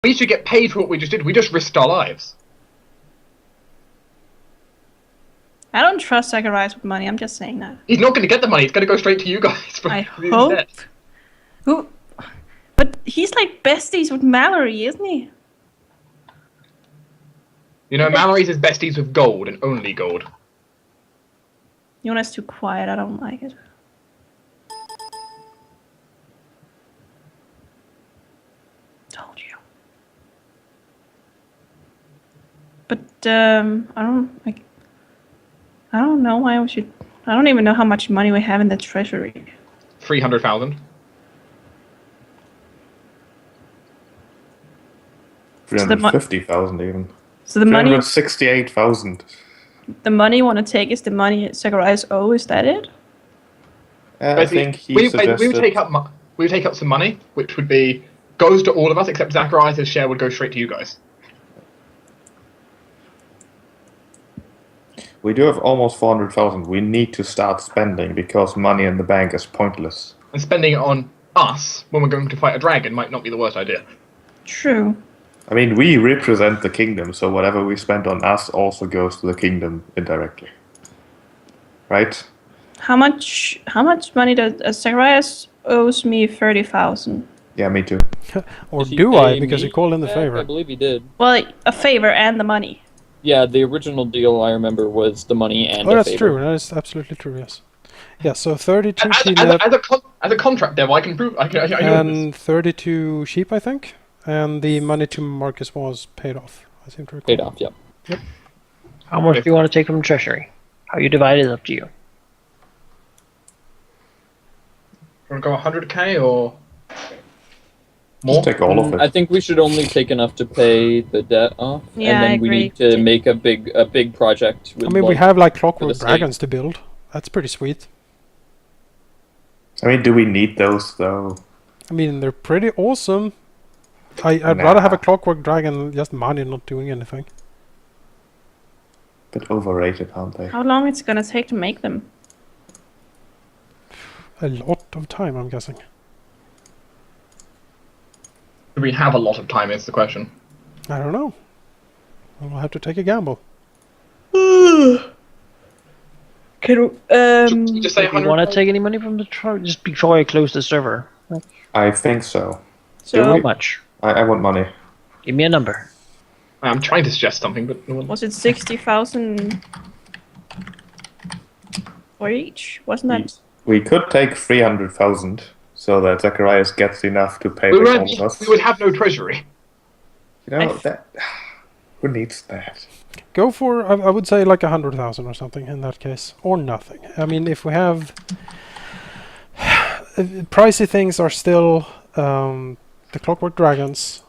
We should get paid for what we just did. We just risked our lives. I don't trust Zacharias with money. I'm just saying that. He's not going to get the money. It's going to go straight to you guys. I hope. Who? But he's like besties with Mallory, isn't he? You know, Mallory's his besties with gold and only gold. Jonas too quiet. I don't like it. Told you. But I don't know why we should. I don't even know how much money we have in the treasury. 300,000. 350,000 even. So the money. 368,000. The money you want to take is the money Zacharias owes. Is that it? I think he suggested... we would take up some money, which would be goes to all of us, except Zacharias' share would go straight to you guys. We do have almost 400,000. We need to start spending because money in the bank is pointless. And spending it on us when we're going to fight a dragon might not be the worst idea. True. I mean, we represent the kingdom, so whatever we spend on us also goes to the kingdom indirectly. Right? How much money does Zacharias owes me? 30,000. Yeah, me too. Or do I? Because he called in the favor. I believe he did. Well, a favor and the money. Yeah, the original deal I remember was the money and oh, a that's favor. true. That is absolutely true. Yes. Yeah. So 32 as a contract devil, I can prove. I know and 32 sheep, I think, and the money to Marcus was paid off. I seem to recall. Paid off. Yep. Yep. How much do you want to take from the treasury? How you divide it is up to you. Want to go 100k or more? Just take all of it. I think we should only take enough to pay the debt off, Yeah, and then I we agree. need to make a big project. With I mean, we like, have like clockwork state. dragons to build. That's pretty sweet. I mean, do we need those though? I mean, they're pretty awesome. I'd rather have a clockwork dragon than just money not doing anything. Bit overrated, aren't they? How long it's gonna take to make them? A lot of time, I'm guessing. Do we have a lot of time? Is the question. I don't know. We'll have to take a gamble. Can You just say Do you 100. want to take any money from the treasury just before I close the server? I think so. so How much? I want money. Give me a number. I'm trying to suggest something, but no one. was it 60,000 for each? Wasn't that? We could take 300,000 so that Zacharias gets enough to pay We for would, all of us. we would have no treasury. You know, that... Who needs that? Go for, I would say like 100,000 or something in that case. Or nothing. I mean, if we have... pricey things are still the clockwork dragons.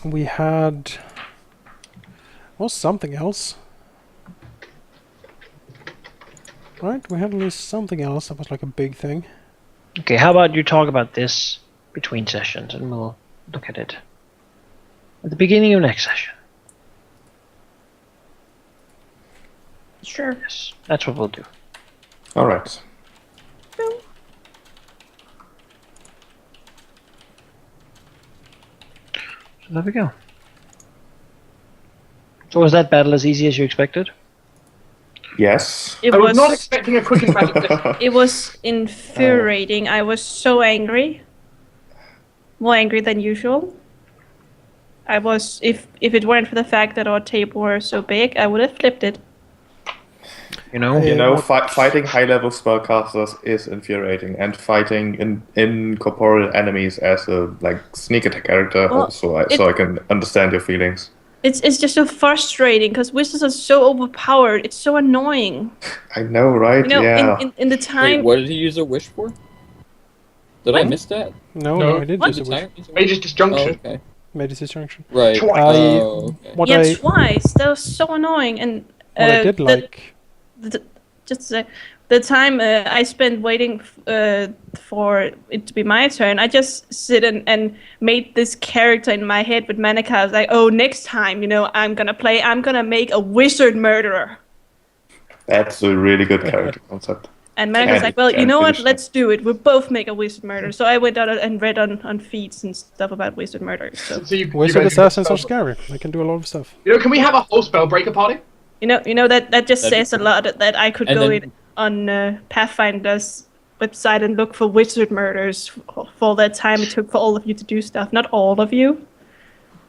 We had... was something else. Right? We had at least something else that was like a big thing. Okay, how about you talk about this between sessions and we'll look at it at the beginning of next session. Sure. Yes, that's what we'll do. Alright. So there we go. So was that battle as easy as you expected? Yes. It I was was. not expecting a quick and magic. It was infuriating. I was so angry. More angry than usual. I was. If it weren't for the fact that our table were so big, I would have flipped it. You know? You know, fighting high-level spellcasters is infuriating, and fighting incorporeal enemies as a sneak attack character Well, also, so I can understand your feelings. It's just so frustrating because wizards are so overpowered. It's so annoying. I know, right? You know, yeah. in the time. Wait, what did he use a wish for? Did I miss that? No, I didn't What? use Did a the wish. tyrant use a wish? Mage's disjunction. Oh, okay. Made a disjunction. Right. Twice. Oh, okay. What Yeah, I twice. That was so annoying. And what I did like. just to say, the time I spent waiting for it to be my turn, I just sit and made this character in my head with Manika. I was like, oh, next time, I'm gonna make a wizard murderer. That's a really good character concept. And Manika's like, well, you know what? Let's do it. We'll both make a wizard murder. So I went out and read on feeds and stuff about wizard murder. So Wizard assassins are scary. They can do a lot of stuff. You know, can we have a whole Spellbreaker party? you know that just That'd be says a lot that I could And go then- in on Pathfinder's website and look for wizard murders for all that time it took for all of you to do stuff. Not all of you,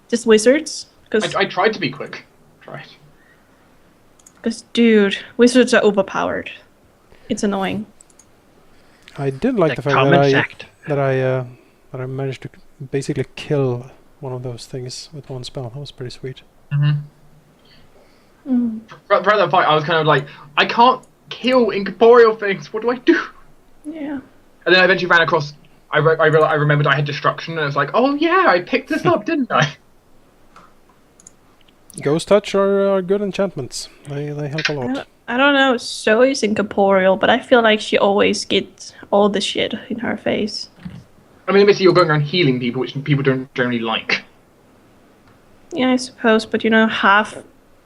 just wizards. Because I tried to be quick. Tried. dude, wizards are overpowered. It's annoying. I did like the fact common fact. that I managed to basically kill one of those things with one spell. That was pretty sweet. Rather than fight, I was kind of like, I can't kill incorporeal things. What do I do? Yeah. And then I eventually ran across. I remembered I had destruction, and I was like, oh yeah, I picked this up, didn't I? Ghost touch are good enchantments. They help a lot. I don't know. Zoe's incorporeal, but I feel like she always gets all the shit in her face. I mean, basically, you're going around healing people, which people don't generally like. Yeah, I suppose, but half.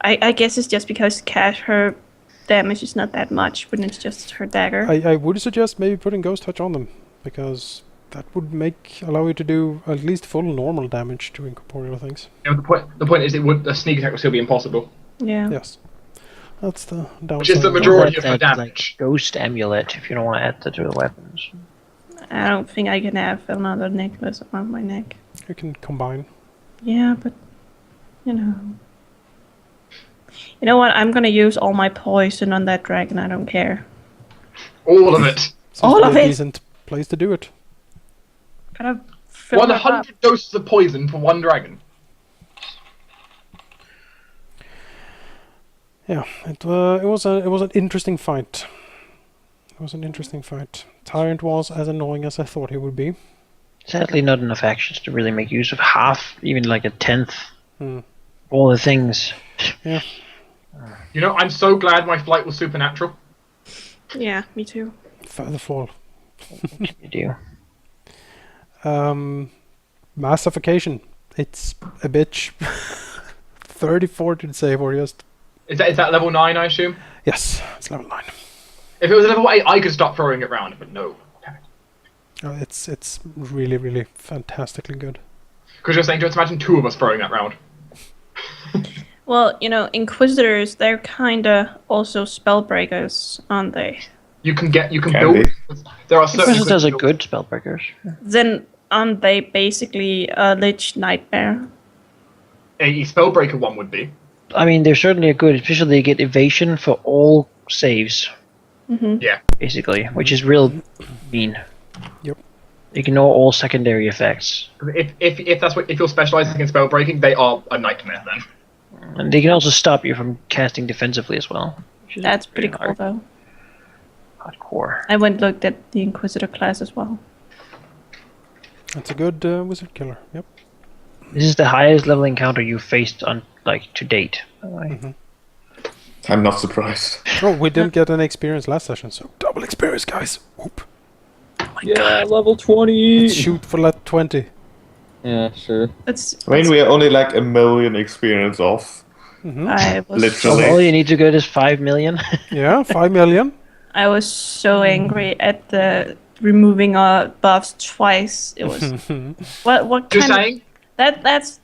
I guess it's just because her damage is not that much when it's just her dagger. I would suggest maybe putting Ghost Touch on them, because that would allow you to do at least full normal damage to incorporeal things. You know, the point is, a sneak attack would still be impossible. Yeah. Yes. That's the downside. Which is the of that. majority of That, her like, damage. ghost amulet, if you don't want to add that to the weapons. I don't think I can have another necklace around my neck. You can combine. Yeah, but you know what? I'm gonna use all my poison on that dragon. I don't care. All of it. Seems All to be of a it! decent place to do it. Gotta fill that up. 100 doses of poison for one dragon. Yeah, it was an interesting fight. It was an interesting fight. Tyrant was as annoying as I thought he would be. Sadly, not enough actions to really make use of half, even like a tenth, Hmm. all the things. Yeah. You know, I'm so glad my flight was supernatural. Yeah, me too. Feather fall. You do. Massification. It's a bitch. 34 to save or just. Is that level 9, I assume? Yes, it's level 9. If it was level 8, I could stop throwing it around, but no. It's really, really fantastically good. Because you're saying, just imagine 2 of us throwing that round. Well, Inquisitors, they're kinda also spellbreakers, aren't they? You can Can build. be. There are certain. Inquisitors are builds- good spellbreakers. Then aren't they basically a Lich Nightmare? A spellbreaker one would be. I mean, they're certainly good, especially they get evasion for all saves, Yeah. basically, which is real mean. Yep. Ignore all secondary effects. If you're specializing in spell breaking, they are a nightmare then. And they can also stop you from casting defensively as well. Which is That's pretty cool, hard- though. hardcore. I went and looked at the Inquisitor class as well. That's a good wizard killer. Yep. This is the highest level encounter you faced on to date. By the way. I'm not surprised. Oh, we didn't get any experience last session, so double experience, guys. Whoop. Yeah, level 20! Let's shoot for level 20. Yeah, sure. That's. I mean, we are only like 1 million experience off. I was Literally. All you need to get is 5 million. Yeah, 5 million. I was so angry at the removing our buffs twice. It was what Just kind saying, of that's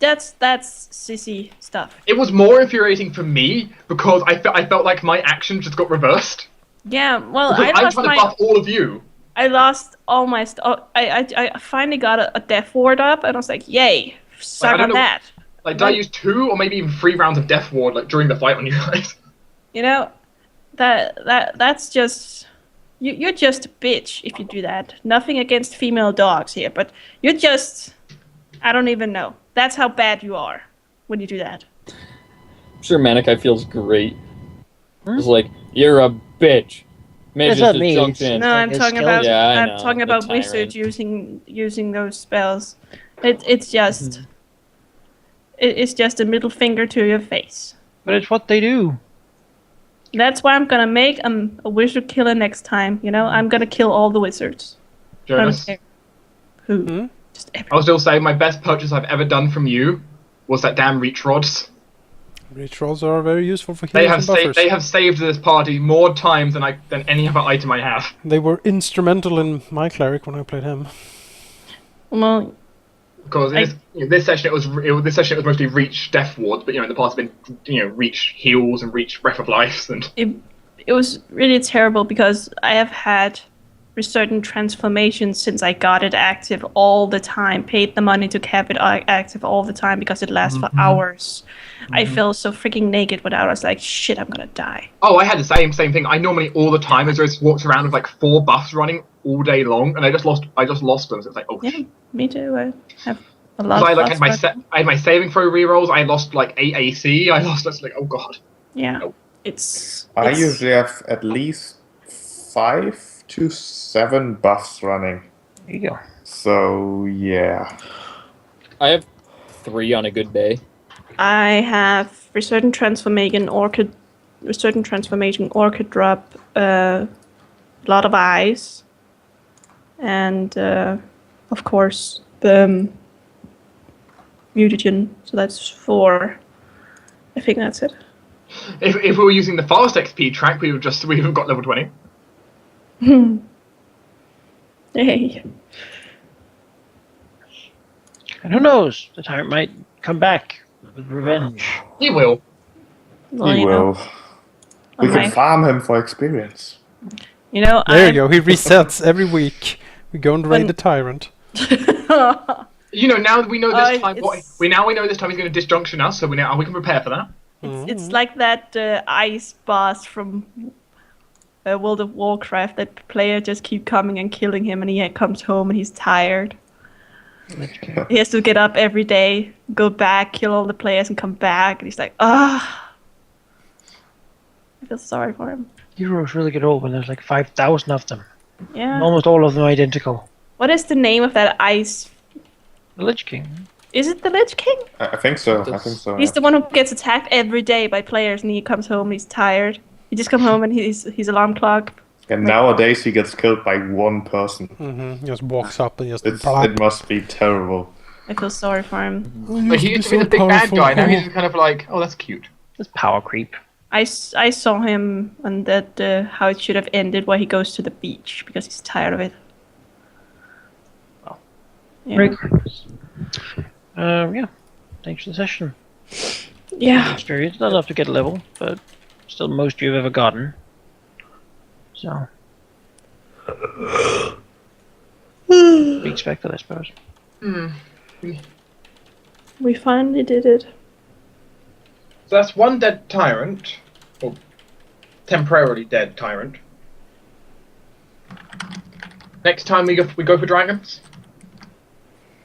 sissy stuff. it was more infuriating for me because I felt like my action just got reversed. Yeah, well, Because I I'm lost trying to my buff all of you. I lost all my stuff. I finally got a death ward up, and I was like, yay, suck don't on know- that. Like, did I use 2 or maybe even 3 rounds of Death Ward like during the fight on you guys? That's just you're just a bitch if you do that. Nothing against female dogs here, but you're just I don't even know. That's how bad you are when you do that. I'm sure Manikai feels great. It's like, you're a bitch. Maybe That's just not me, jumped it's- in. No, I'm It's talking skeleton. about Yeah, I I'm know, talking the about Tyrant. wizards using those spells. It's just it's just a middle finger to your face. But it's what they do. That's why I'm gonna make a wizard killer next time. I'm gonna kill all the wizards. I don't Jonas, care who. Hmm? Just I'll still say my best purchase I've ever done from you was that damn reach rods. Rituals are very useful for They healers have and buffers. they have saved this party more times than any other item I have. They were instrumental in my cleric when I played him. Well, Because in this session it was mostly reach death wards, but in the past it's been reach heals and reach breath of life and. it was really terrible because I have had certain transformations since I got it active all the time, paid the money to have it active all the time because it lasts for hours. I felt so freaking naked without. I was like, shit, I'm gonna die. Oh, I had the same thing. I normally all the time as just walks around with like 4 buffs running all day long, and I just lost them. So it's like, oh. Yeah, me too. I have a lot. I had my saving throw rerolls. I lost like 8 AC. I lost. That's like, oh god. Yeah, No. I usually have at least 5 to 7 buffs running. There you go. So yeah. I have 3 on a good day. I have certain transformation orchid drop, a lot of eyes, and of course the mutagen. So that's 4. I think that's it. If we were using the fast XP track, we would have got level 20. Hey. And who knows? The tyrant might come back with revenge. He will. Well, He will. We can farm him for experience. There you go. He resets every week. We go and raid the tyrant. Now that we know this time, we know this time he's going to disjunction us, so we can prepare for that. It's like that ice boss from World of Warcraft. That player just keep coming and killing him, and he comes home and he's tired. He has to get up every day, go back, kill all the players, and come back, and he's like, ah. I feel sorry for him. Heroes really get old when there's like 5,000 of them. Yeah. And almost all of them identical. What is the name of that ice? The Lich King. Is it the Lich King? I think so. He's the one who gets attacked every day by players, and he comes home and he's tired. He just comes home and his alarm clock. And nowadays he gets killed by one person. He just walks up and just. It must be terrible. I feel sorry for him. But he used to be the big bad guy. Now he's just kind of like, oh, that's cute. It's power creep. I saw him on that how it should have ended, where he goes to the beach because he's tired of it. Well, yeah. Very good. Yeah. Thanks for the session. Yeah. Experience. Not enough to get a level, but still the most you've ever gotten. So. Be expected, I suppose. We finally did it. So that's one dead tyrant, or temporarily dead tyrant. Next time we go for dragons.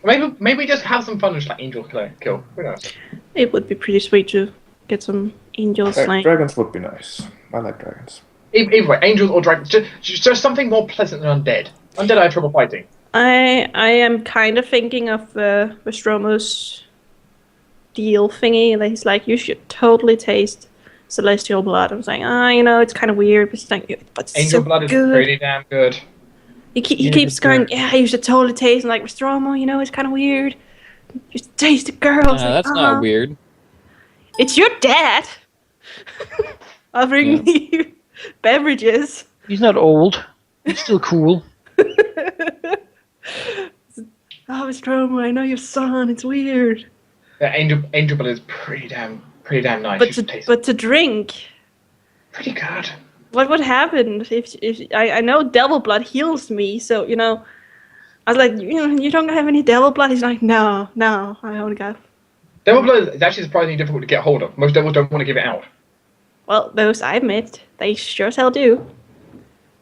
Maybe we just have some fun and just like angel kill. Who knows? It would be pretty sweet to get some angels slain. Dragons would be nice. I like dragons. Either way, angels or dragons. Just something more pleasant than undead. Undead I have trouble fighting. I am kind of thinking of Vestromo's deal thingy that he's like, you should totally taste celestial blood. I was like, it's kind of weird, but it's like, but it's Angel so blood is good. pretty damn good. He keeps going, yeah, you should totally taste. And like, Vestromo, it's kind of weird. You should taste it, girl. That's not weird. It's your dad offering me beverages. He's not old. He's still cool. Oh, Vestromo, I know your son. It's weird. Yeah, angel blood is pretty damn nice. But to drink, pretty good. what would happen if I know devil blood heals me? So I was like, you don't have any devil blood. He's like, no, I only got. Devil blood is actually surprisingly difficult to get hold of. Most devils don't want to give it out. Well, those I met, they sure as hell do.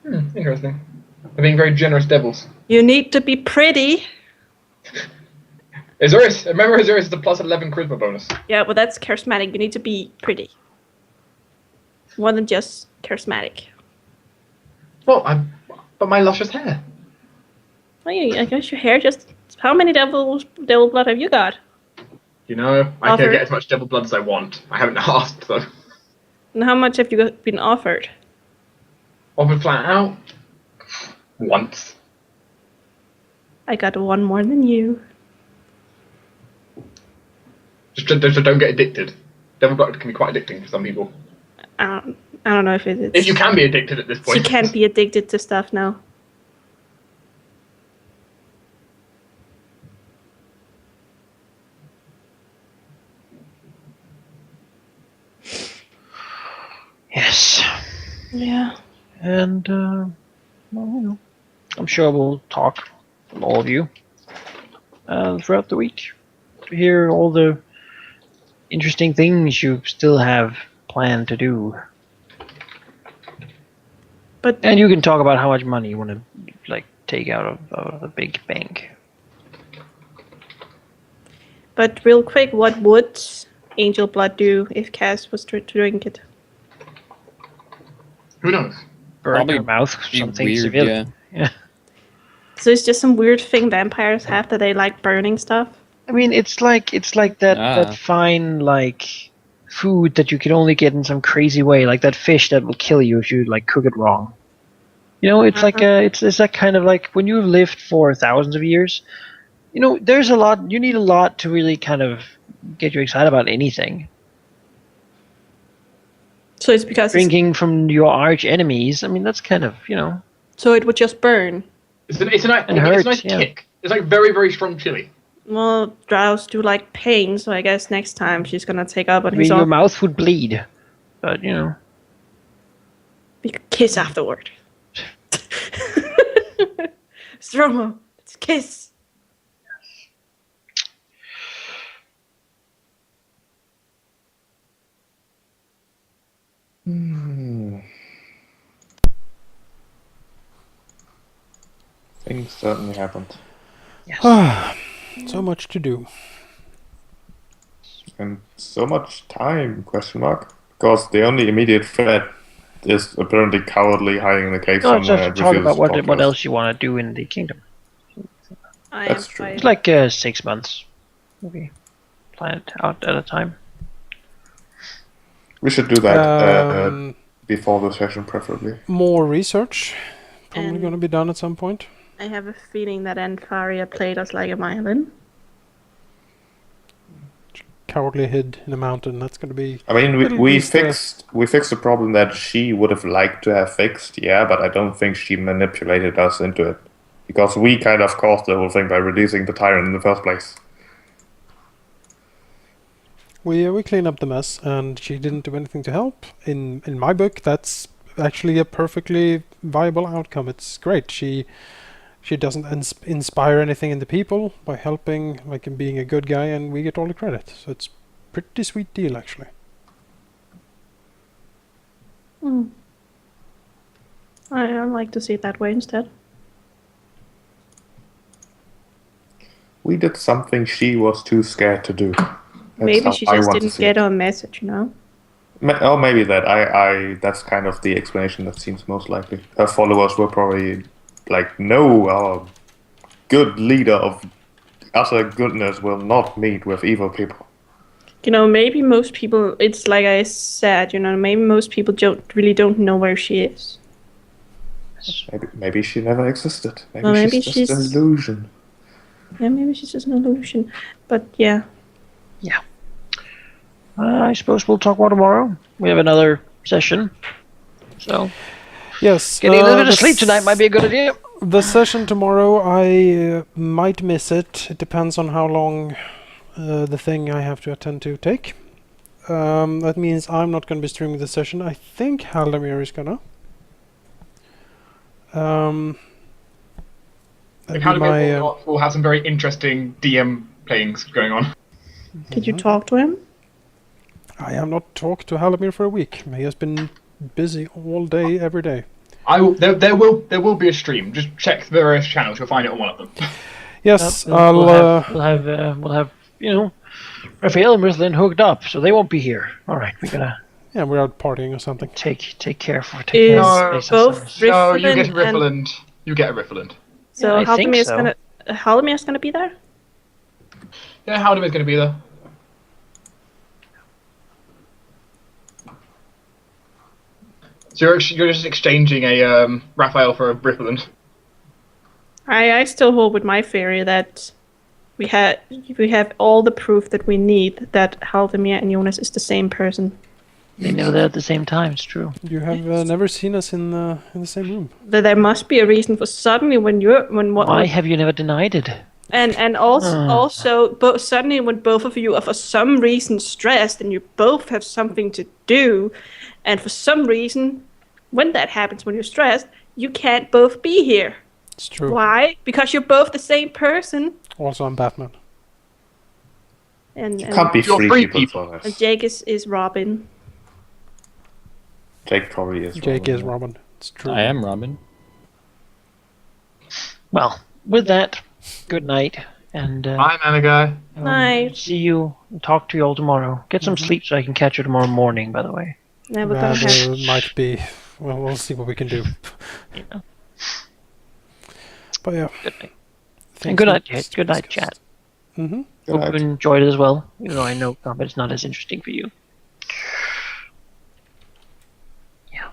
Interesting. They're being very generous devils. You need to be pretty. Remember Azorius is a plus 11 charisma bonus. Yeah, well, that's charismatic. You need to be pretty. More than just charismatic. Well, but my luscious hair. Well, I guess your hair just... How many devil blood have you got? I can get as much devil blood as I want. I haven't asked, though. And how much have you been offered? Offered flat out? Once. I got one more than you. Just don't get addicted. Devil blood can be quite addicting for some people. I don't know if it's... If you can be addicted at this point. She can't be addicted to stuff now. Yes. Yeah. And, well, you know, I'm sure we'll talk with all of you throughout the week to hear all the interesting things you still have planned to do. And you can talk about how much money you want to like take out of the big bank. But real quick, what would angel blood do if Cass was to drink it? Who knows? Burn her mouth, be something weird, severe. Yeah. So it's just some weird thing vampires have that they like burning stuff? I mean, it's like that fine like food that you can only get in some crazy way, like that fish that will kill you if you like cook it wrong. You know, it's like it's that kind of like when you've lived for thousands of years. You know, there's a lot. You need a lot to really kind of get you excited about anything. So it's because drinking from your arch enemies. I mean, that's kind of, you know. So it would just burn. It's a nice kick. It's like very, very strong chili. Well, drows do like pain, so I guess next time she's gonna take up on his own. Your mouth would bleed, but you know. We could kiss afterward. Stromo, let's kiss. Things certainly happened. Yes. So much to do. And so much time, question mark. Because the only immediate threat is apparently cowardly hiding in the cave No, somewhere. just talk about what else you want to do in the kingdom. That's true. It's like 6 months. Maybe plan it out at a time. We should do that before the session, preferably. More research. Probably going to be done at some point. I have a feeling that Anfaria played us like a violin. Cowardly hid in a mountain. That's going to be. I mean, we fixed the problem that she would have liked to have fixed, yeah, but I don't think she manipulated us into it because we kind of caused the whole thing by releasing the Tyrant in the first place. We cleaned up the mess, and she didn't do anything to help. In my book, that's actually a perfectly viable outcome. It's great. She doesn't inspire anything in the people by helping, like in being a good guy, and we get all the credit. So it's a pretty sweet deal, actually. I like to see it that way instead. We did something she was too scared to do. Maybe she just didn't get our message, you know? Oh, maybe that. I that's kind of the explanation that seems most likely. Her followers were probably like, no, our good leader of utter goodness will not meet with evil people. You know, maybe most people, it's like I said, you know, maybe most people don't know where she is. Maybe she never existed. Maybe she's just an illusion. Yeah, maybe she's just an illusion. But yeah. Yeah. I suppose we'll talk more tomorrow. We have another session. So, yes, getting a little bit of sleep tonight might be a good idea. The session tomorrow, I might miss it. It depends on how long the thing I have to attend to take. That means I'm not going to be streaming the session. I think Halldamir is gonna. Halldamir will have some very interesting DM playings going on. Did you talk to him? I have not talked to Halldamir for a week. He has been busy all day, every day. There will be a stream. Just check the various channels. You'll find it on one of them. Yes, we'll have you know, Raphael and Rithlin hooked up, so they won't be here. All right, we're gonna. Yeah, we're out partying or something. Take care for both you get a Riffland. You get a Riffland. So Haldamir's gonna be there? Yeah, Haldamir's gonna be there. So you're just exchanging a Raphael for a Riffland. I still hold with my theory that We have all the proof that we need that Halldamir and Jonas is the same person. They know that at the same time. It's true. You have never seen us in the same room. There must be a reason for suddenly Why have you never denied it? And also suddenly when both of you are for some reason stressed and you both have something to do, and for some reason when that happens when you're stressed, you can't both be here. It's true. Why? Because you're both the same person. Also, I'm Batman. And Can't be You're three three people people. for and this. Jake is Robin. Jake probably is. Jake is Robin. It's true. I am Robin. Well, with that, good night, and Bye, Managa. Night. see you. Talk to you all tomorrow. Get some sleep so I can catch you tomorrow morning. By the way. Never gonna happen. Rather might be. Well, we'll see what we can do. Yeah. But yeah. Good night. Thanks And good for night, this good night, podcast. chat. Mm-hmm. Good Hope night. you enjoyed it as well. Even though I know combat's not as interesting for you. Yeah.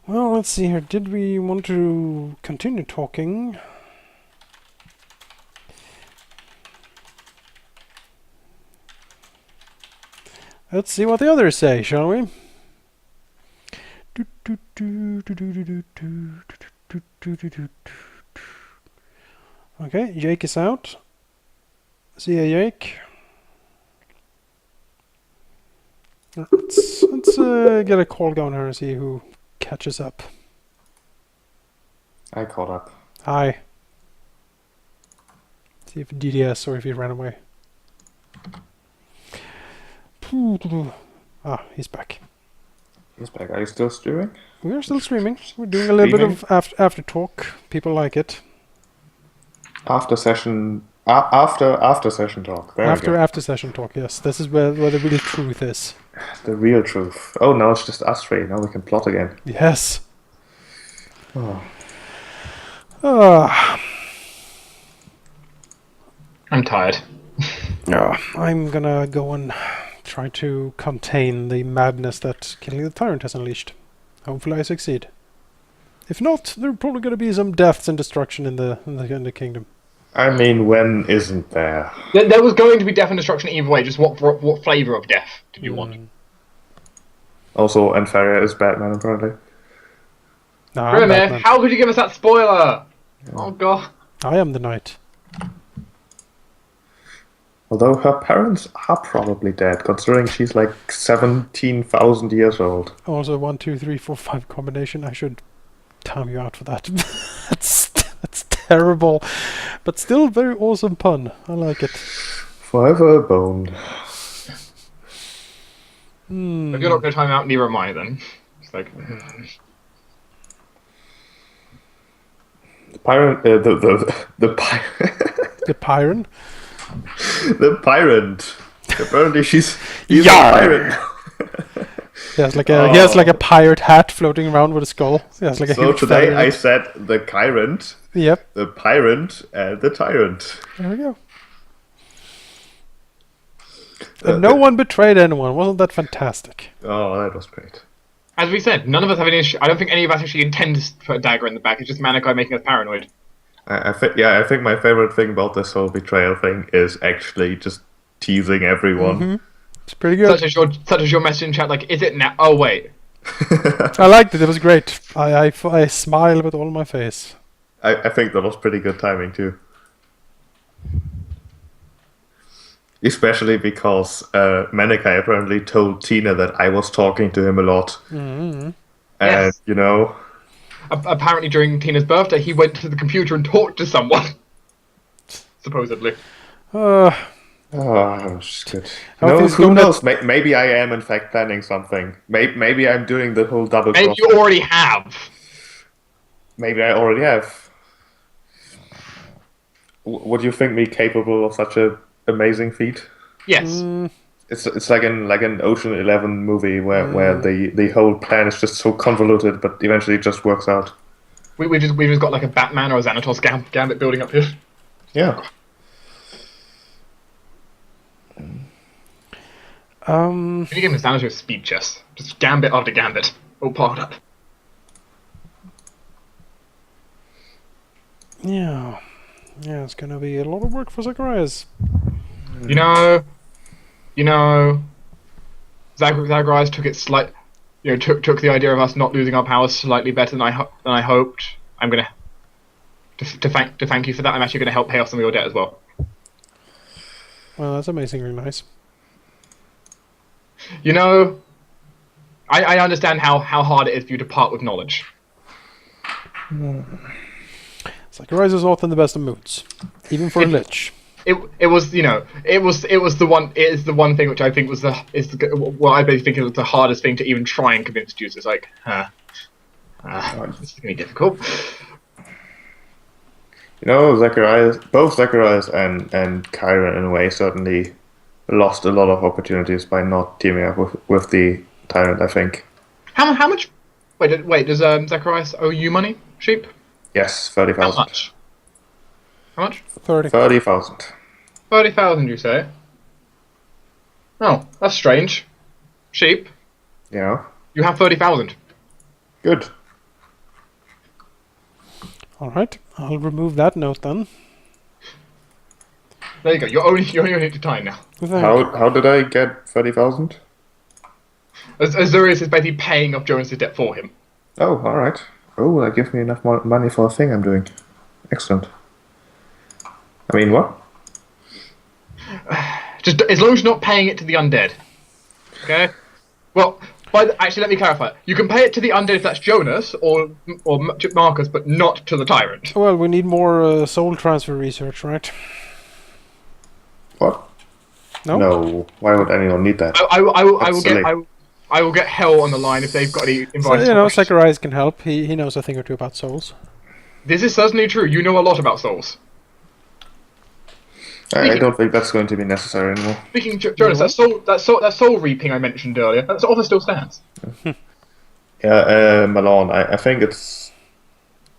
Well, let's see here. Did we want to continue talking? Let's see what the others say, shall we? Okay, Jake is out. See ya, Jake. Let's get a call going here and see who catches up. I caught up. Hi. See if DDS or if he ran away. Ah, he's back. He's back. Are you still streaming? We are still streaming. We're doing a little bit of after talk. People like it. After session. After session talk. There we go. After session talk. Yes, this is where the real truth is. The real truth. Oh, now it's just us three. Now we can plot again. Yes. Oh. Ah. I'm tired. I'm gonna go and try to contain the madness that killing the Tyrant has unleashed. Hopefully I succeed. If not, there are probably gonna be some deaths and destruction in the kingdom. I mean, when isn't there? There was going to be death and destruction either way. Just what flavour of death did you want? Also, Anfaria is Batman, apparently. No, I'm Remember, Batman. how could you give us that spoiler? Oh god. I am the knight. Although her parents are probably dead, considering she's like 17,000 years old. Also 1, 2, 3, 4, 5 combination. I should time you out for that. that's terrible, but still very awesome pun. I like it. Forever bone. Hmm. If you're not going to time out, neither am I then. It's like... The pirate, the The Pyron. the pirate. Apparently she's a Yarr! pirate. He has like a pirate hat floating around with a skull. He has like a So huge today feather in I it. said the Tyrant, Yep. the Pirate, and the Tyrant. There we go. And no one betrayed anyone. Wasn't that fantastic? Oh, that was great. As we said, none of us have any issue. I don't think any of us actually intend to put a dagger in the back. It's just Manakai making us paranoid. I think my favorite thing about this whole betrayal thing is actually just teasing everyone. Mm-hmm. It's pretty good. Such as your message in chat, like, is it now? Oh wait. I liked it. It was great. I smiled with all my face. I think that was pretty good timing too. Especially because Manakai apparently told Tina that I was talking to him a lot. Mm-hmm. And, Yes. you know... Apparently during Tina's birthday, he went to the computer and talked to someone. Supposedly. Oh, shit. How No, things who go knows? Maybe I am in fact planning something. Maybe I'm doing the whole double Maybe cross. you already have. Maybe I already have. Would you think me capable of such a amazing feat? Yes. Mm, It's like an Ocean 11 movie where the whole plan is just so convoluted, but eventually it just works out. We've just got like a Batman or a Xanatos gambit building up here. Yeah. If you give him Xanatos speed chess, just gambit after gambit, all piled up. Yeah. Yeah, it's gonna be a lot of work for Zacharias. You know, Zacharias took it took the idea of us not losing our powers slightly better than I hoped. I'm gonna to thank you for that. I'm actually gonna help pay off some of your debt as well. Well, that's amazingly nice. You know, I understand how hard it is for you to part with knowledge. Zacharias is not in the best of moods, even for a lich. It was the one thing which I think was what I think was the hardest thing to even try and convince Juice. It's like, this is gonna be difficult. You know, both Zacharias and Kyron in a way certainly lost a lot of opportunities by not teaming up with the Tyrant, I think. How much? Wait. Does Zacharias owe you money, Sheep? Yes, 30,000. How much? How much? 30,000. 30,000, you say? Oh, that's strange. Sheep, Yeah. you have 30,000. Good. Alright, I'll remove that note then. There you go. You're only to time now. How did I get 30,000? Azurius is basically paying off Jonas' debt for him. Oh, alright. Oh, that gives me enough money for a thing I'm doing. Excellent. I mean, what? Just as long as you're not paying it to the undead. Okay? Well, actually, let me clarify. You can pay it to the undead if that's Jonas or Marcus, but not to the Tyrant. Well, we need more soul transfer research, right? What? No? No. Why would anyone need that? I will get Hell on the line if they've got any invited. So, Zacharias can help. He knows a thing or two about souls. This is certainly true. You know a lot about souls. I don't think that's going to be necessary anymore. Speaking of Jonas, that soul reaping I mentioned earlier, that offer still stands. Yeah, Malone, I think it's...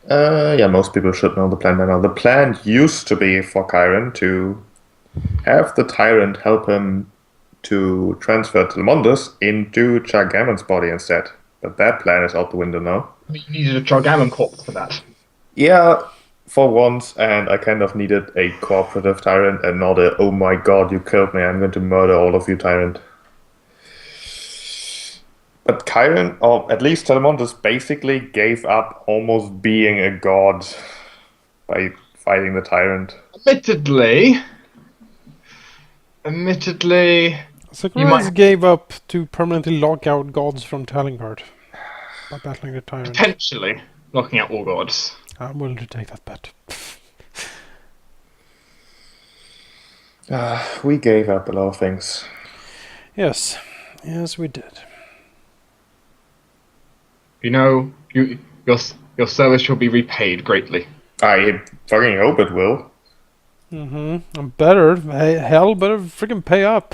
most people should know the plan by now. The plan used to be for Kyron to have the Tyrant help him to transfer Telmondus into Chargamon's body instead. But that plan is out the window now. You needed a Chargamon corpse for that. Yeah, for once, and I kind of needed a cooperative Tyrant and not a, oh my god, you killed me, I'm going to murder all of you, Tyrant. But Kyron, or at least Telmondus, basically gave up almost being a god by fighting the Tyrant. Admittedly... Zacharias gave up to permanently lock out gods from Talingard by battling the Tyrant. Potentially locking out all gods. I'm willing to take that bet. We gave up a lot of things. Yes. Yes, we did. You know, your service shall be repaid greatly. I fucking hope it will. Mm-hmm. Better. Hell better freaking pay up.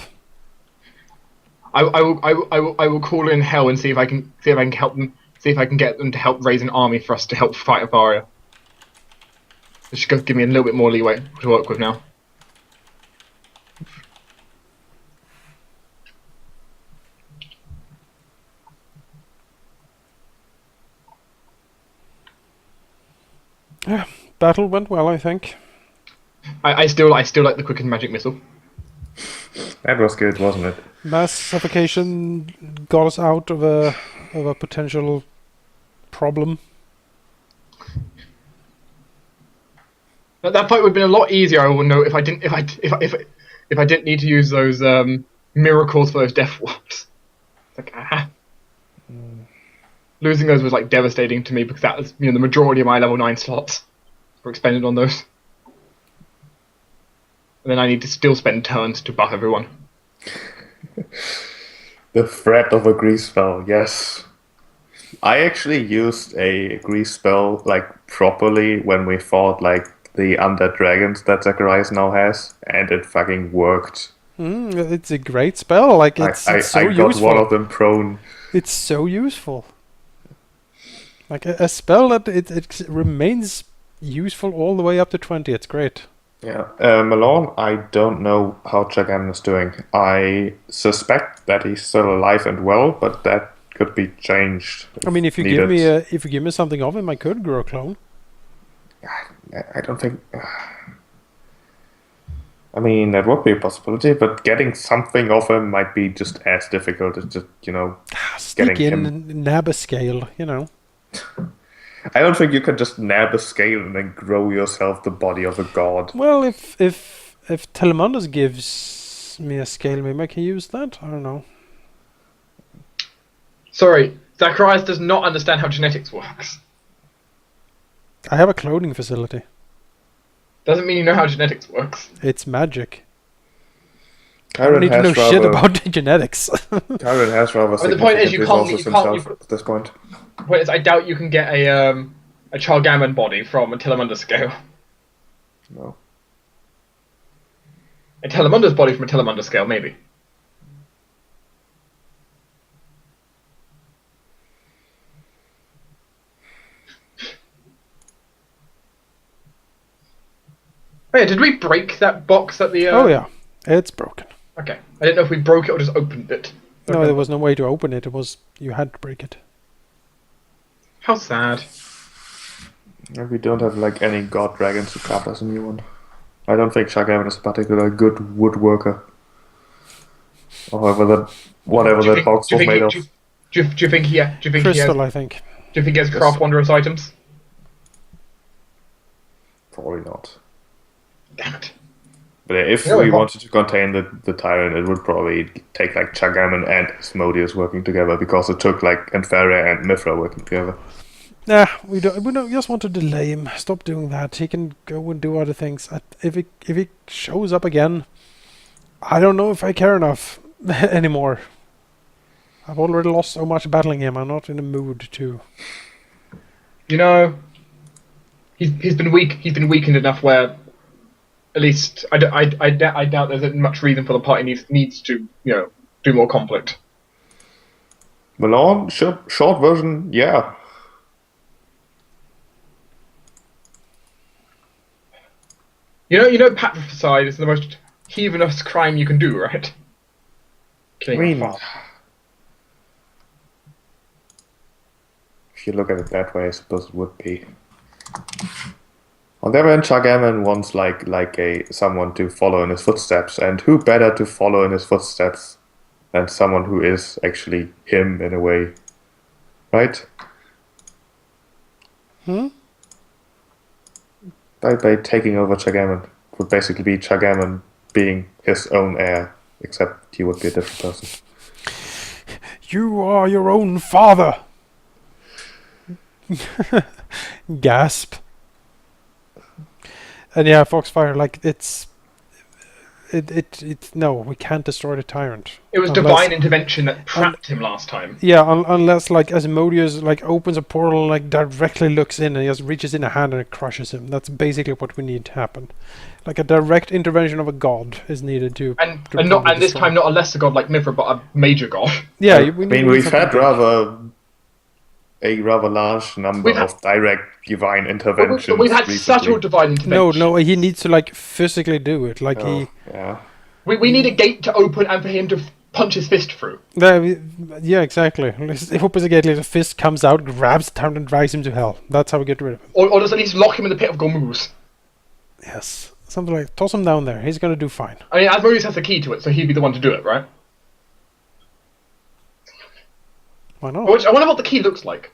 I will call in Hell and see if I can help them. See if I can get them to help raise an army for us to help fight Avaria. This should give me a little bit more leeway to work with now. Yeah, battle went well, I think. I still like the quickened magic missile. That was good, wasn't it? Mass suffocation got us out of a potential problem. That fight would have been a lot easier. I will know if I didn't need to use those miracles for those death warps. Like losing those was like devastating to me because that was the majority of my level 9 slots were expended on those. And then I need to still spend turns to buff everyone. The threat of a grease spell, yes. I actually used a grease spell properly when we fought the undead dragons that Zacharias now has, and it fucking worked. It's a great spell. It's so useful. I got one of them prone. It's so useful. A spell that it remains useful all the way up to 20. It's great. Yeah, Malone, I don't know how Chargamon is doing. I suspect that he's still alive and well, but that could be changed. I mean, if you give me something of him, I could grow a clone. I don't think. I mean, that would be a possibility, but getting something off him might be just as difficult as just, Sneak getting in him. and nab a scale, I don't think you can just nab a scale and then grow yourself the body of a god. Well, if Telemundus gives me a scale, maybe I can use that. I don't know. Sorry, Zacharias does not understand how genetics works. I have a cloning facility. Doesn't mean you know how genetics works. It's magic. I Tyrant don't need to know shit about the genetics. Tyrant has rather I mean, the point is significant you can't- resources you can't- himself at this point. The point is, I doubt you can get a Chargammon body from a Telemundus scale. No. A Telemundus body from a Telemundus scale, maybe. Oh yeah, did we break that box at the... Oh yeah, it's broken. Okay. I didn't know if we broke it or just opened it. No, there was no way to open it. You had to break it. How sad. And we don't have like any god dragons to craft as a new one. I don't think Shagavan is a particularly good woodworker. However, whatever that box was made of. Do you think he has... Crystal, I think. Do you think he has craft wondrous items? Probably not. Damn it. But if we wanted to contain the Tyrant, it would probably take like Chagaman and Asmodeus working together, because it took like Anfaria and Mithra working together. Nah, we don't. We don't. Just want to delay him. Stop doing that. He can go and do other things. If he shows up again, I don't know if I care enough anymore. I've already lost so much battling him. I'm not in the mood to. You know, he's been weak. He's been weakened enough where, at least, I doubt there's much reason for the party needs to do more conflict. Malone, short version, yeah. You know, patricide is the most heathenous crime you can do, right? Killing a father. If you look at it that way, I suppose it would be. On the other hand, Chagaman wants someone to follow in his footsteps, and who better to follow in his footsteps than someone who is actually him in a way, right? By taking over Chagaman, it would basically be Chagaman being his own heir, except he would be a different person. You are your own father. Gasp. And yeah, Foxfire, no, we can't destroy the Tyrant. It was divine intervention that trapped him last time. Yeah, unless Asmodeus opens a portal and directly looks in and he just reaches in a hand and it crushes him. That's basically what we need to happen. A direct intervention of a god is needed to. And this time not a lesser god like Mithra, but a major god. Yeah, we've had a rather large number of direct divine interventions. We've had recently. subtle divine interventions. No, he needs to physically do it. Yeah. We need a gate to open and for him to punch his fist through. Yeah, exactly. He opens the gate, the fist comes out, grabs the Tyrant and drags him to hell. That's how we get rid of him. Or just at least lock him in the pit of Gormuz. Yes. Something like toss him down there. He's gonna do fine. I mean, Asmodeus has the key to it, so he'd be the one to do it, right? Why not? I wonder what the key looks like.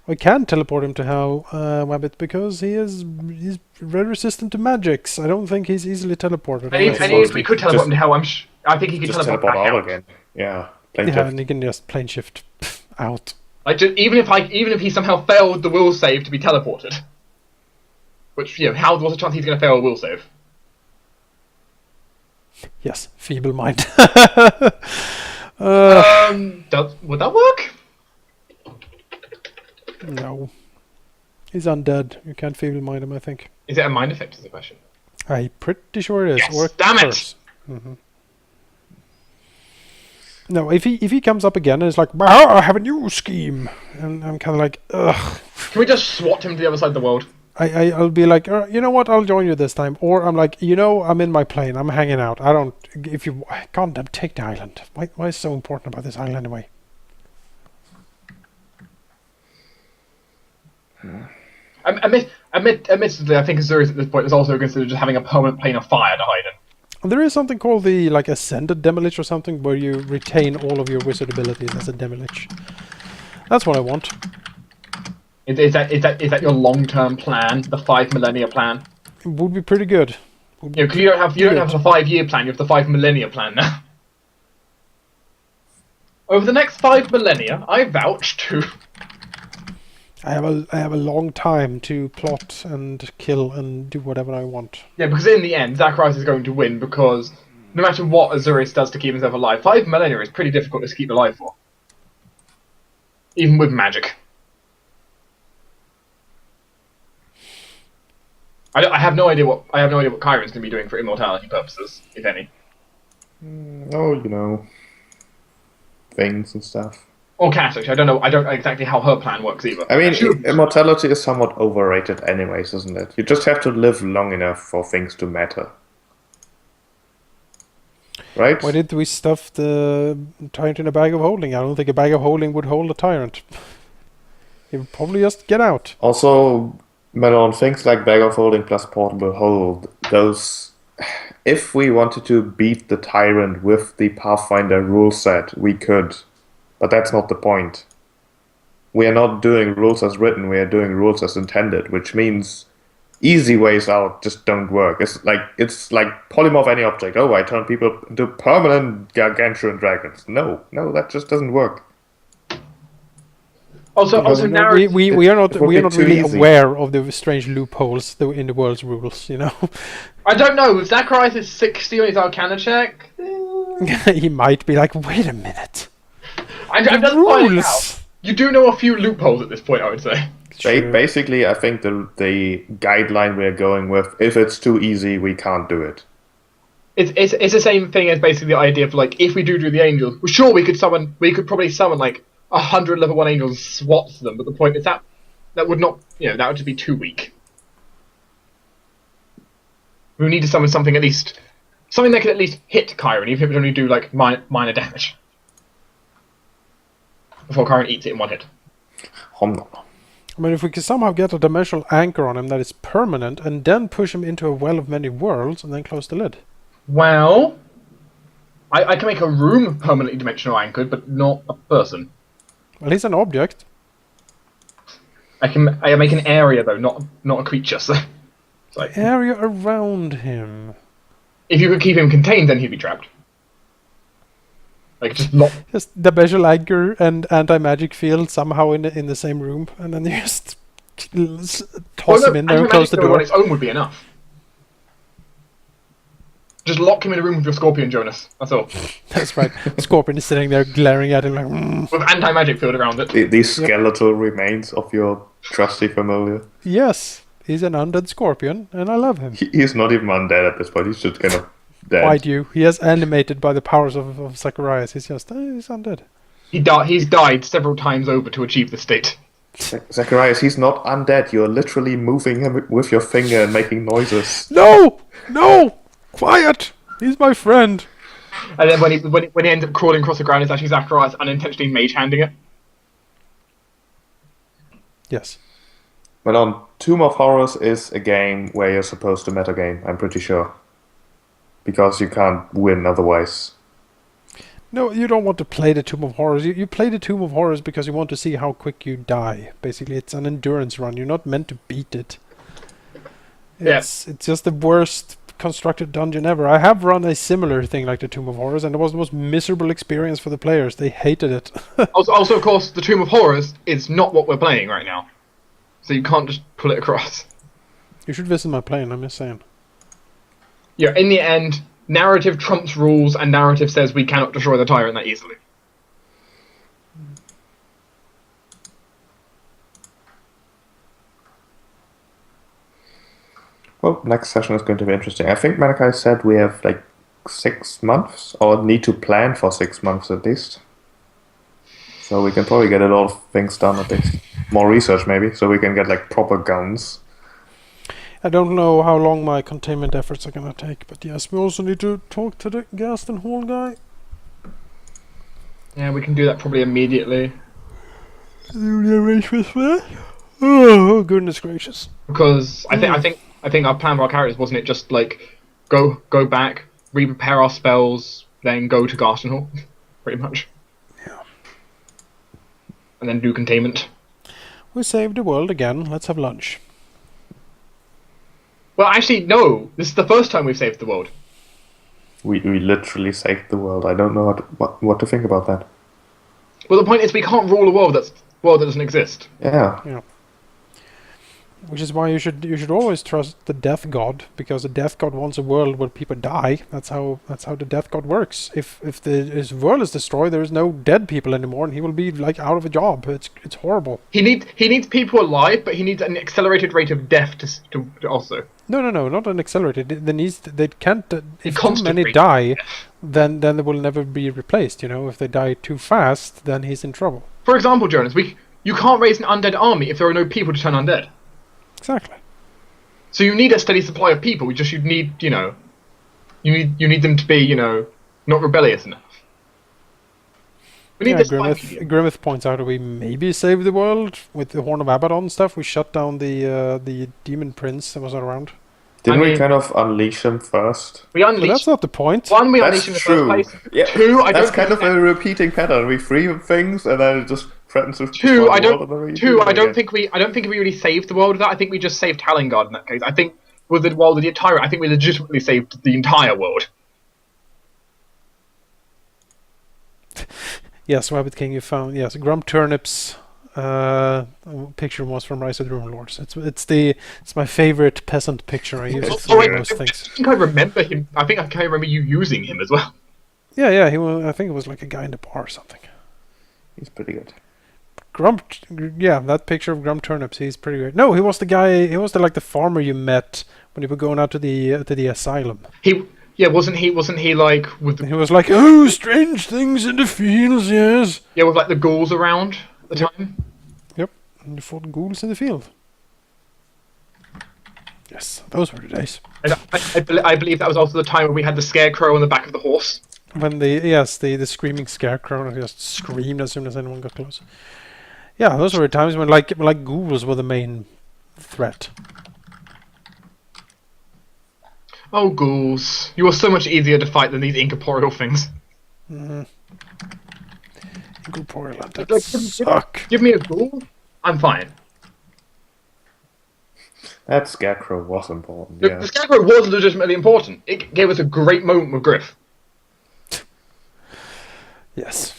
We can teleport him to hell, Wabbit, because he's very resistant to magics. I don't think he's easily teleported. And if we could teleport him to hell, I think he could teleport back out again. Yeah, and he can just plane shift out. Even if he somehow failed the will save to be teleported, which how what's the chance he's going to fail a will save? Yes, feeble mind. Would that work? No. He's undead. You can't feeble mind him, I think. Is it a mind effect, is the question? I'm pretty sure it is. Yes, or damn curse. No, if he comes up again and it's I have a new scheme, and I'm kind of ugh. Can we just swat him to the other side of the world? I'll be you know what? I'll join you this time. Or I'm I'm in my plane. I'm hanging out. I don't. Goddamn, take the island. Why is it so important about this island anyway? Admittedly, I think Azurius at this point is also considered just having a permanent plane of fire to hide in. There is something called the Ascended Demilich or something, where you retain all of your wizard abilities as a Demilich. That's what I want. Is that your long-term plan? The 5 millennia plan? It would be pretty good. Because you don't have the 5-year plan. You have the 5 millennia plan now. Over the next 5 millennia, I vouch to. I have a long time to plot and kill and do whatever I want. Yeah, because in the end, Zacharias is going to win because no matter what Azurius does to keep himself alive, 5 millennia is pretty difficult to keep alive for. Even with magic. I have no idea what Chiron's going to be doing for immortality purposes, if any. Things and stuff. Or Cass, actually. I don't know exactly how her plan works either. I mean, immortality is somewhat overrated anyways, isn't it? You just have to live long enough for things to matter. Right? Why did we stuff the Tyrant in a bag of holding? I don't think a bag of holding would hold a Tyrant. He would probably just get out. Also, Melon, things like bag of holding plus portable hold, those... If we wanted to beat the Tyrant with the Pathfinder rule set, we could. But that's not the point. We are not doing rules as written, we are doing rules as intended, which means easy ways out just don't work. It's like polymorph any object. Oh, I turn people into permanent gargantuan dragons. No, that just doesn't work. Also, narrative. We are not really easy. aware of the strange loopholes in the world's rules, you know. I don't know. If Zacharias is 60 on his Arcana check, He might be like, wait a minute. I'm just finding out. You do know a few loopholes at this point, I would say. Basically, I think the guideline we're going with, if it's too easy, we can't do it. It's the same thing as basically the idea of like, if we do the angels, well, sure, we could probably summon like 100 level 1 angels and swap them, but the point is that would not, that would just be too weak. We need to summon something that could at least hit Chiron, even if it would only do like minor damage. Before Chiron eats it in one hit. I mean, if we could somehow get a dimensional anchor on him that is permanent, and then push him into a well of many worlds, and then close the lid. Well, I can make a room permanently dimensional anchored, but not a person. Well, he's an object. I make an area though, not a creature. So, it's like, area around him. If you could keep him contained, then he'd be trapped. Like just dimensional anchor and anti-magic field somehow in the same room, and then you just toss him in there and close the door. On its own would be enough. Just lock him in a room with your Scorpion, Jonas. That's all. That's right. Scorpion is sitting there glaring at him like... With anti-magic field around it. The skeletal remains of your trusty familiar. Yes, he's an undead Scorpion, and I love him. He's not even undead at this point. He's just kind of dead. Quite you. He is animated by the powers of Zacharias. He's just... he's undead. He's died several times over to achieve the state. Zacharias, he's not undead. You're literally moving him with your finger and making noises. No! Quiet! He's my friend. And then when he ends up crawling across the ground, it's actually Zacharias unintentionally mage-handing it. Yes. Well, on Tomb of Horrors is a game where you're supposed to metagame, I'm pretty sure. Because you can't win otherwise. No, you don't want to play the Tomb of Horrors. You play the Tomb of Horrors because you want to see how quick you die. Basically, it's an endurance run. You're not meant to beat it. It's just the worst constructed dungeon ever. I have run a similar thing like the Tomb of Horrors, and it was the most miserable experience for the players. They hated it. also, of course, the Tomb of Horrors is not what we're playing right now. So you can't just pull it across. You should visit my plane, I'm just saying. Yeah, in the end, narrative trumps rules, and narrative says we cannot destroy the Tyrant that easily. Well, next session is going to be interesting. I think Malachi said we have like 6 months, or need to plan for 6 months at least. So we can probably get a lot of things done at least. More research maybe, so we can get like proper guns. I don't know how long my containment efforts are gonna take, but yes, we also need to talk to the Gaston Hall guy. Yeah, we can do that probably immediately. Do the arrangements for that? Oh, goodness gracious. Because I think our plan for our characters wasn't it just like go back, re-prepare our spells, then go to Garstenhall, pretty much. Yeah. And then do containment. We saved the world again. Let's have lunch. Well, actually, no. This is the first time we've saved the world. We literally saved the world. I don't know what to think about that. Well, the point is we can't rule a world that doesn't exist. Yeah. Yeah. Which is why you should always trust the death god, because the death god wants a world where people die. That's how the death god works. If his world is destroyed, there is no dead people anymore, and he will be like out of a job. It's horrible. He needs people alive, but he needs an accelerated rate of death to also. No, not an accelerated. They can't. If too constant many rate. die, then they will never be replaced. You know, if they die too fast, then he's in trouble. For example, Jonas, you can't raise an undead army if there are no people to turn undead. Exactly. So you need a steady supply of people. You need you need them to be not rebellious enough. We need this fine medium. Grimmeth points out that we maybe saved the world with the Horn of Abaddon stuff. We shut down the demon prince that was around. Didn't we mean, kind of unleash him first? We But unleashed. that's not the point. One, we That's unleashed in the true. first place. Yeah, Two, I that's don't kind think of a repeating pattern. We free things and then it just threatens to destroy Two, I the world, and then we don't. do Two, it I don't again. think we really saved the world with that. I think we just saved Talengard in that case. I think with the world of the Tyrant, I think we legitimately saved the entire world. Yes, Rabbit King, you found. Yes, Grump Turnips. Picture was from Rise of the Rune Lords. It's my favorite peasant picture. I use it for most I things. think I remember him. I think I can remember you using him as well. Yeah. He was. I think it was like a guy in the bar or something. He's pretty good. Grump. Yeah, that picture of Grump Turnips. He's pretty great. No, he was the guy. He was the farmer you met when you were going out to the asylum. Wasn't he like with He was like, oh, strange things in the fields. Yes. with like the ghouls around at the time? Yep. And you fought ghouls in the field. Yes, those were the days. And I believe that was also the time when we had the scarecrow on the back of the horse. When the screaming scarecrow just screamed as soon as anyone got close. Yeah, those were times when like ghouls were the main threat. Oh, ghouls! You are so much easier to fight than these incorporeal things. Incorporeal Like, suck. give me a ghoul, I'm fine. That scarecrow was important, The, yeah. the scarecrow was legitimately important. It gave us a great moment with Griff. Yes.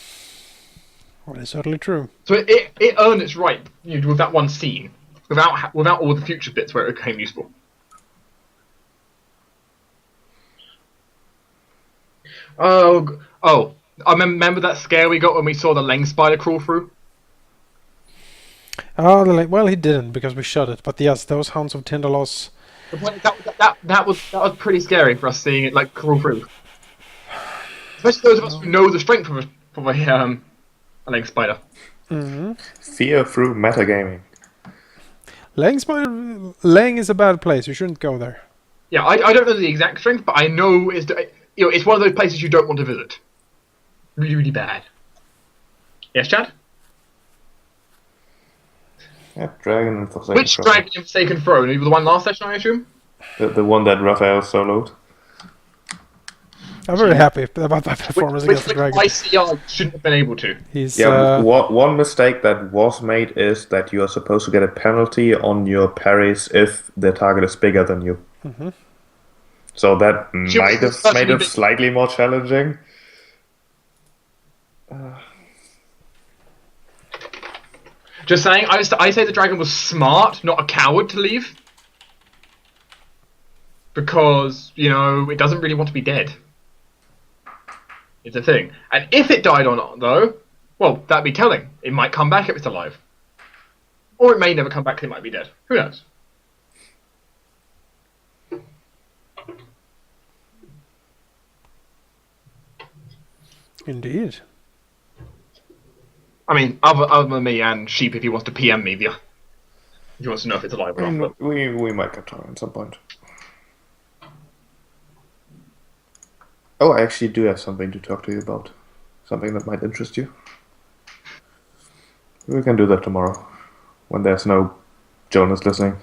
Well, it's certainly true. So it earned its right with that one scene, without all the future bits where it became useful. Oh! I remember that scare we got when we saw the Leng spider crawl through. Oh, well, he didn't because we shut it. But yes, those Hounds of Tindalos. The point is that was pretty scary for us seeing it like crawl through. Especially those of us who know the strength of a Leng spider. Fear through metagaming. Leng is a bad place. You shouldn't go there. Yeah, I don't know the exact strength, but I know it's one of those places you don't want to visit. Really, really bad. Yes, Chad? Yeah, Dragon and Forsaken Which Throne. Dragon in Forsaken Throne? You were the one last session, I assume? The one that Raphael soloed. I'm very happy about my performance against the dragon. ICR shouldn't have been able to. He's Yeah, one mistake that was made is that you are supposed to get a penalty on your parries if the target is bigger than you. So that might have made it slightly more challenging. Just saying, I say the dragon was smart, not a coward to leave. Because, it doesn't really want to be dead. It's a thing. And if it died or not, though, well, that'd be telling. It might come back if it's alive. Or it may never come back because it might be dead. Who knows? Indeed. I mean, other than me and Sheep, if he wants to PM me, if he wants to know if it's alive or not. We might get time at some point. Oh, I actually do have something to talk to you about. Something that might interest you. We can do that tomorrow, when there's no Jonas listening.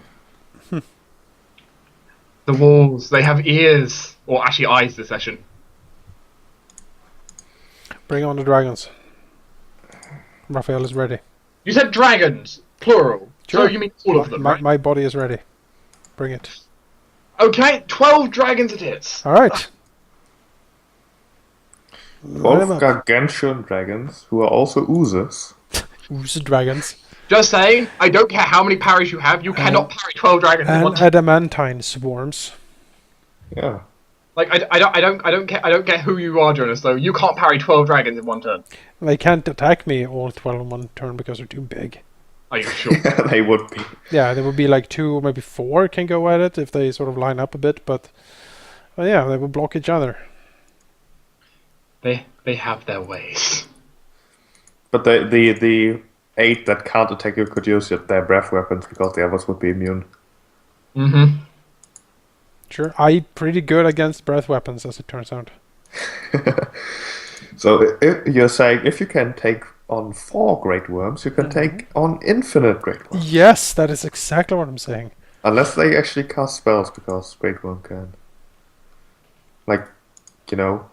The walls, they have ears. Or actually eyes this session. Bring on the dragons. Raphael is ready. You said dragons, plural. So Sure. you mean all of them, right? My body is ready. Bring it. Okay, 12 dragons it is. All right. Line 'em Both up. gargantuan dragons, who are also oozers. Ooze dragons. Just saying, I don't care how many parries you have, you cannot parry 12 dragons in And one turn. adamantine swarms. Yeah. Like I don't care who you are, Jonas. Though you can't parry 12 dragons in one turn. They can't attack me all 12 in one turn because they're too big. Are you sure? They would be. Yeah, there would be like 2 or maybe 4 can go at it if they sort of line up a bit, but yeah, they will block each other. They have their ways. But the 8 that can't attack you could use their breath weapons because the others would be immune. Mm-hmm. Sure, I'm pretty good against breath weapons, as it turns out. So you're saying if you can take on 4 great worms, you can take on infinite great worms. Yes, that is exactly what I'm saying. Unless they actually cast spells, because great worm can. Like, you know,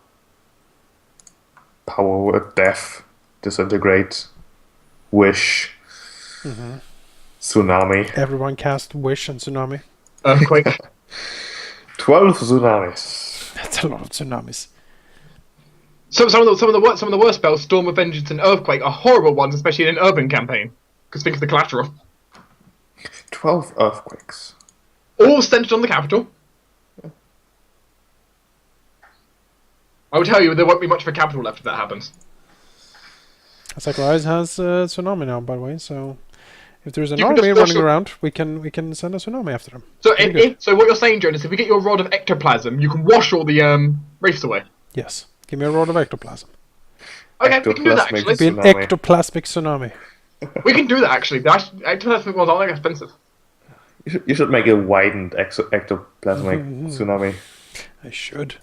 power with death, disintegrate, wish, tsunami. Everyone cast Wish and Tsunami. Earthquake. 12 tsunamis. That's a lot of tsunamis. Some of the worst spells, Storm of Vengeance and Earthquake, are horrible ones, especially in an urban campaign. Because think of the collateral. 12 earthquakes. All centered on the capital. I will tell you, there won't be much of a capital left if that happens. Zacharias has tsunami now, by the way, so if there's an You can army just running also- around, we can send a tsunami after them. So, Pretty good. so what you're saying, Jonas, if we get your rod of ectoplasm, you can wash all the wraiths away. Yes, give me a rod of ectoplasm. Okay, we can do that Ectoplasmic actually. Be an Tsunami. ectoplasmic tsunami. We can do that actually. The ectoplasmic ones aren't that expensive. You should make a widened ectoplasmic tsunami. I should.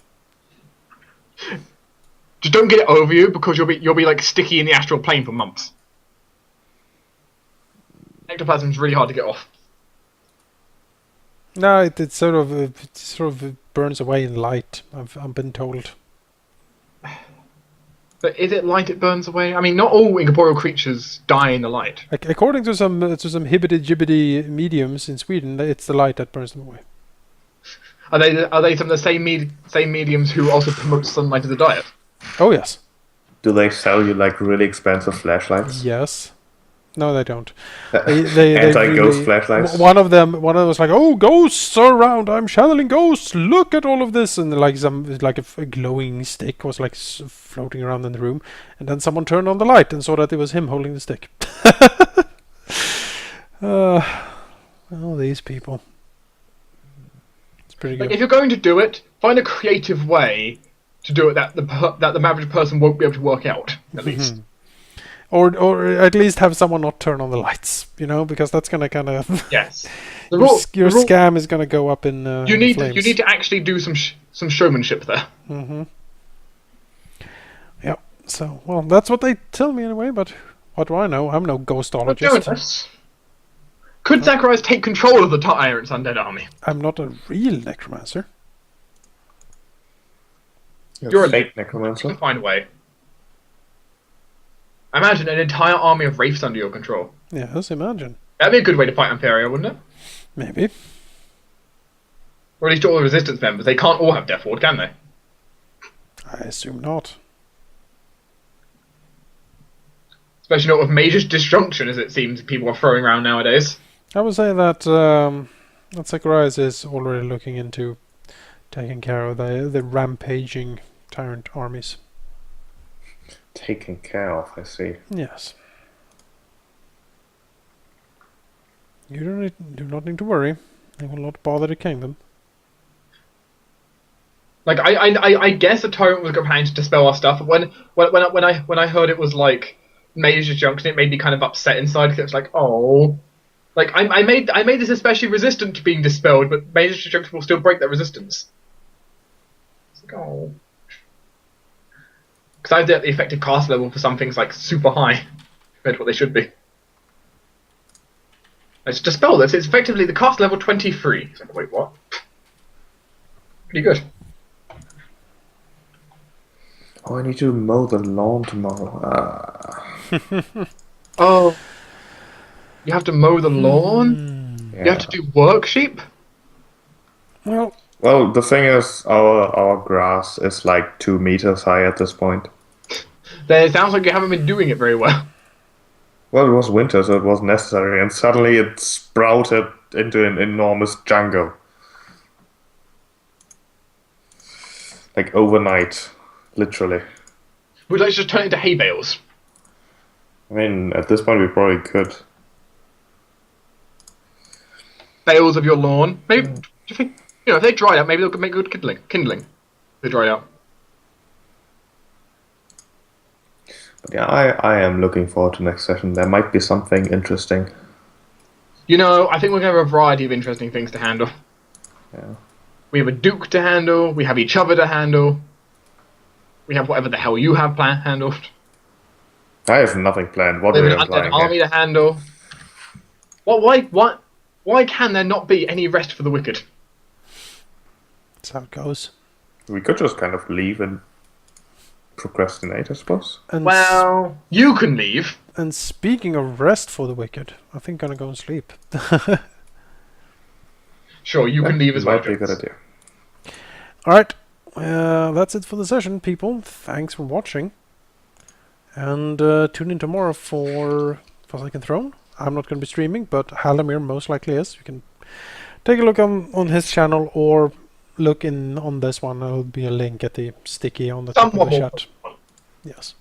Just don't get it over you because you'll be like sticky in the astral plane for months. Ectoplasm is really hard to get off. No, it sort of burns away in light. I've been told. But is it light it burns away? I mean, not all incorporeal creatures die in the light. According to some hibbity jibbity mediums in Sweden, it's the light that burns them away. Are they some of the same mediums who also promote sunlight as a diet? Oh yes, Do they sell you like really expensive flashlights? yes. No, they don't. They Anti-ghost really- flashlights? One of them was like, "Oh, ghosts are around! I'm channeling ghosts! Look at all of this!" And a glowing stick was like floating around in the room, and then someone turned on the light and saw that it was him holding the stick. Oh, these people. It's pretty Like, good. if you're going to do it, find a creative way to do it that the average person won't be able to work out. At least. Or at least have someone not turn on the lights, because that's gonna kind of Yes. your scam is gonna go up in You need flames. to actually do some showmanship there. Yeah. So that's what they tell me anyway. But what do I know? I'm no ghostologist. Jonas, could Zacharias take control of the Tyrant's undead army? I'm not a real necromancer. You're a fake You can necromancer. find a way. Imagine an entire army of wraiths under your control. Yes, imagine. That'd be a good way to fight Imperia, wouldn't it? Maybe. Or at least all the resistance members. They can't all have Death Ward, can they? I assume not. Especially not with major disjunction, as it seems people are throwing around nowadays. I would say that Zacharias is already looking into taking care of the rampaging tyrant armies. Taken care of, I see. Yes. You do not need to worry. They will not bother the kingdom. Like I guess the Tyrant was planning to dispel our stuff. When I heard it was like major disjunction, it made me kind of upset inside because it was like, oh, like I made this especially resistant to being dispelled, but major disjunction will still break that resistance. It's like, oh. Because I have the effective cast level for some things like super high compared to what they should be. Let's dispel this. It's effectively the cost level 23. It's like, wait, what? Pretty good. Oh, I need to mow the lawn tomorrow. Oh. You have to mow the lawn? Yeah. You have to do work sheep? Well, the thing is, our grass is like 2 meters high at this point. Then it sounds like you haven't been doing it very well. Well, it was winter, so it was necessary, and suddenly it sprouted into an enormous jungle. Like overnight, literally. We'd like to just turn it into hay bales. I mean, at this point we probably could. Bales of your lawn. Maybe, do you think, if they dried out, maybe they'll make good kindling. They dried out. But yeah, I am looking forward to next session. There might be something interesting. I think we're going to have a variety of interesting things to handle. Yeah. We have a duke to handle. We have each other to handle. We have whatever the hell you have handled. I have nothing planned. What We are have you an undead implying army here? to handle. Why can there not be any rest for the wicked? that's how it goes. We could just kind of leave and procrastinate, I suppose. And Well, you can leave. and speaking of rest for the wicked, I think I'm gonna go and sleep. Sure, you can leave as well. Might be a good Jones. idea. Alright, that's it for the session, people. Thanks for watching. And tune in tomorrow for Forsaken Throne. I'm not going to be streaming, but Halldamir most likely is. You can take a look on his channel or look in on this one. There'll be a link at the sticky on the top of the chat. Yes.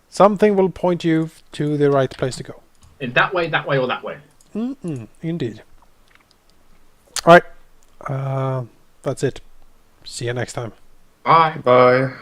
Something will point you to the right place to go. In that way, or that way. Indeed. Alright. That's it. See you next time. Bye. Bye.